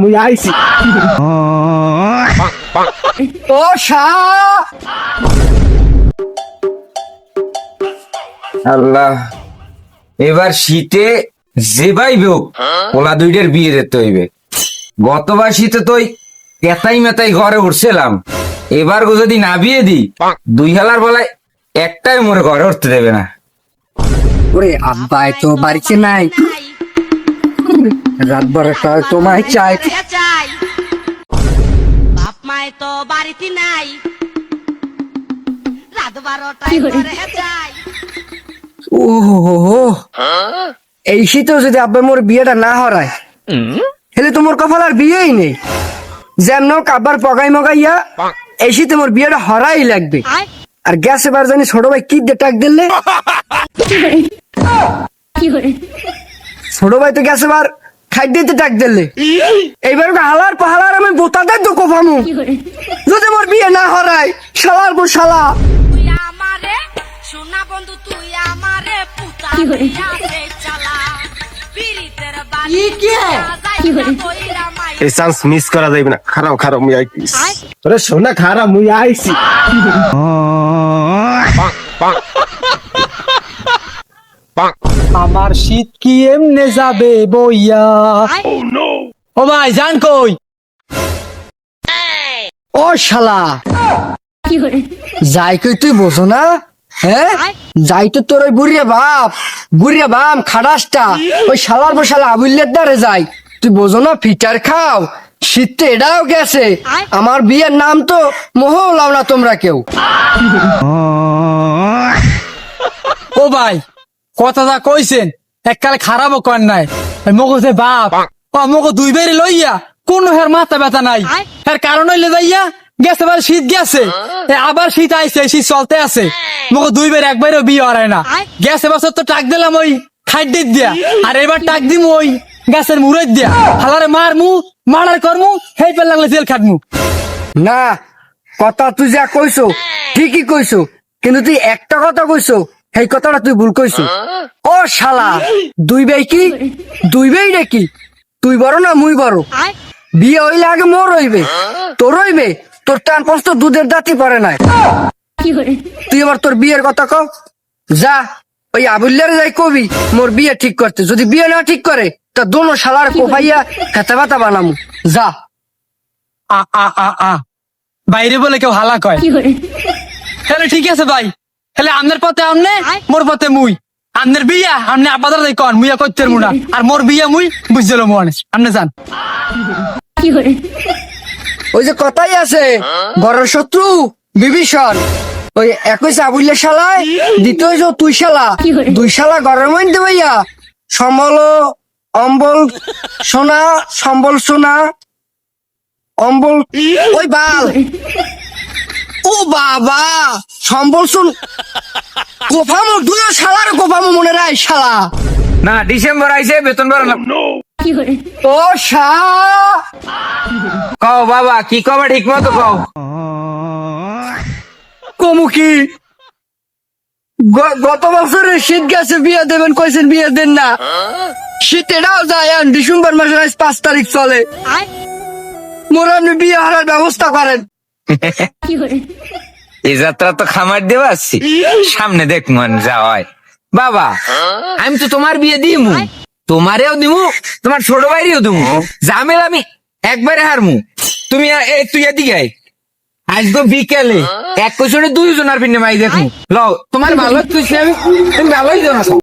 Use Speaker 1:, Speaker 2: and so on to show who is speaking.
Speaker 1: মুই আইছি ও
Speaker 2: আল্লাহ, এবার শীতে যে ভাইবে হোক ওলা দুইটার বিয়ে দিতে হইবে। গতবার শীতে তো কেতাই মেতাই ঘরে উঠছিলাম, এবার গো যদি না বিয়ে দি দুই হালার বলায় একটাই মোরে ঘরে উঠতে দেবে না।
Speaker 3: ওরে আব্বাই তো বাড়িতে নাই, রাত বারোটা তোমায় চাই।
Speaker 4: বাপ মায় তো বাড়িতে নাই, রাত 12টায় ঘরে যাই।
Speaker 3: ও এই শীতেও যদি আব্বা মোর বিয়েটা না হরায় তাহলে তো মোর কপাল আর বিয়েই নেই। যেমন হোক আব্বার পগাই মগাইয়া এই শীতে মোর বিয়েটা হরাই লাগবে। আর গ্যাস এবার জানি ছোট ভাই কি দিয়ে টাক দিলে, ছোট ভাই তো গ্যাস এবার খাই দিতে টাক দিলে, এইবার হালার পাহালার আমি বোতাদের তো কোফামু যদি মোর বিয়ে না হরায়। শালার পর শালা
Speaker 4: তুই আমারে সোনা বন্ধু, তুই আমারে পুতা দিয়াছে চালা পিরিতের বাড়ি
Speaker 1: এই চান্স মিস করা যাইবে না। খারাপ খারাপ মুই আইছি তোরে সোনা খারাপ মুই আইছি
Speaker 5: আমার শীত কি এমনে যাবে বইয়া। ও ভাই জান কই?
Speaker 3: ও শালা যাই কই তুই বোঝো না? হ্যাঁ যাই তো তোর ওই বুড়িয়া বাপ খাটাসটা ওই শালার পর শালা আবুল্লের দ্বারে যাই। তুই বোঝো না ফিটার খাও, শীতে এটাও গেছে। আমার বিয়ের নাম তো মোহও লাও না তোমরা কেউ।
Speaker 5: ও ভাই কথা যা কইছেন এককালে খারাপও কর নাই। মগো যে বাপ ও মগো দুই বেরি লইয়া কোন হের মাথা ব্যথা নাই। এর কারণ হইলে যাইয়া গেছে এবার শীত গেছে, আবার শীত আইছে, শীত চলতে আছে। মগো দুই বের একবারও বিয়ে হারায় না। গেছে বছর তো টাক দিলাম ওই খাদ্য দিয়া, আর এবার টাক দিম ওই গাছের মুড়ের দিয়া। হালারে মারার কর্মু হেই পেল লাগলে জেল খাটমু।
Speaker 3: না কথা তুই যা কইছো ঠিকই কইছো, কিন্তু তুই একটা কথা কইছো সেই কথাটা তুই ভুল কইছো। ও শালা দুই ভাই কি দুই ভাই রে কি? তুই বড় না মুই বড়? বিয়ে হইলে আগে মোর হইবে, তোর হইবে। তোর টান পস্ত দুধের দাঁতি পড়ে নাই। তুই আবার তোর বিয়ের কথা কও, যা ওই আবুল্লারে যাই কবি মোর বিয়ে ঠিক করতে। যদি বিয়ে না ঠিক করে তা দোনো শালার কোপাইয়া খেতে পাতা বানামু। যা
Speaker 5: আ আ আ আ বাইরে বলে কেউ হালা কয়। হ্যালো ঠিক আছে ভাই, হলে আমনের পথে আমনে মোর পথে মুই। আমনের বিয়া আমনে আপাতত দেই কন মুইয়া করতে মুনা, আর মোর বিয়া মুই বুঝছিল মনে আমনে জান।
Speaker 3: ওই যে কথাই আছে ঘরের শত্রু বিভীষণ, ওই একই আবুল্লা শালায় দ্বিতীয় যে তুই শালা, দুই শালা ঘরের মধ্যে ভাইয়া সম্বল অম্বল সোনা, সম্বল সোনা অম্বল ওই বাল। ও বাবা সম্বল শুন কোফামো দুই শালার কোফামো মনে রায় শালা।
Speaker 2: না ডিসেম্বর আইছে বেতন বাড়ালাম।
Speaker 3: ও শা
Speaker 2: কও বাবা কি কবা ঠিক মতো কও।
Speaker 3: কমুকি গত বছরে শীত গেছে বিয়ে দেবেন কইছেন বিয়ে দেন না। শীত এটাও যায় ডিসেম্বর মাসের 5 তারিখ চলে। মোর আপনি বিয়ে হারার ব্যবস্থা করেন।
Speaker 2: এই যাত্রা তো খামার দেওয়া আসছি, সামনে দেখ মন যা হয়। বাবা আমি তো তোমার বিয়ে দিমু, তোমারেও দিমু, তোমার ছোট ভাইরেও দিমু। জামেল আমি একবারে হারমু। তুমি তুই এদিকে আয়, আজকে বিকেলে এক কোশনে 2 জনের পিনে মাই দেখমু। লও তোমার ভালো তুই ভালোই জানো।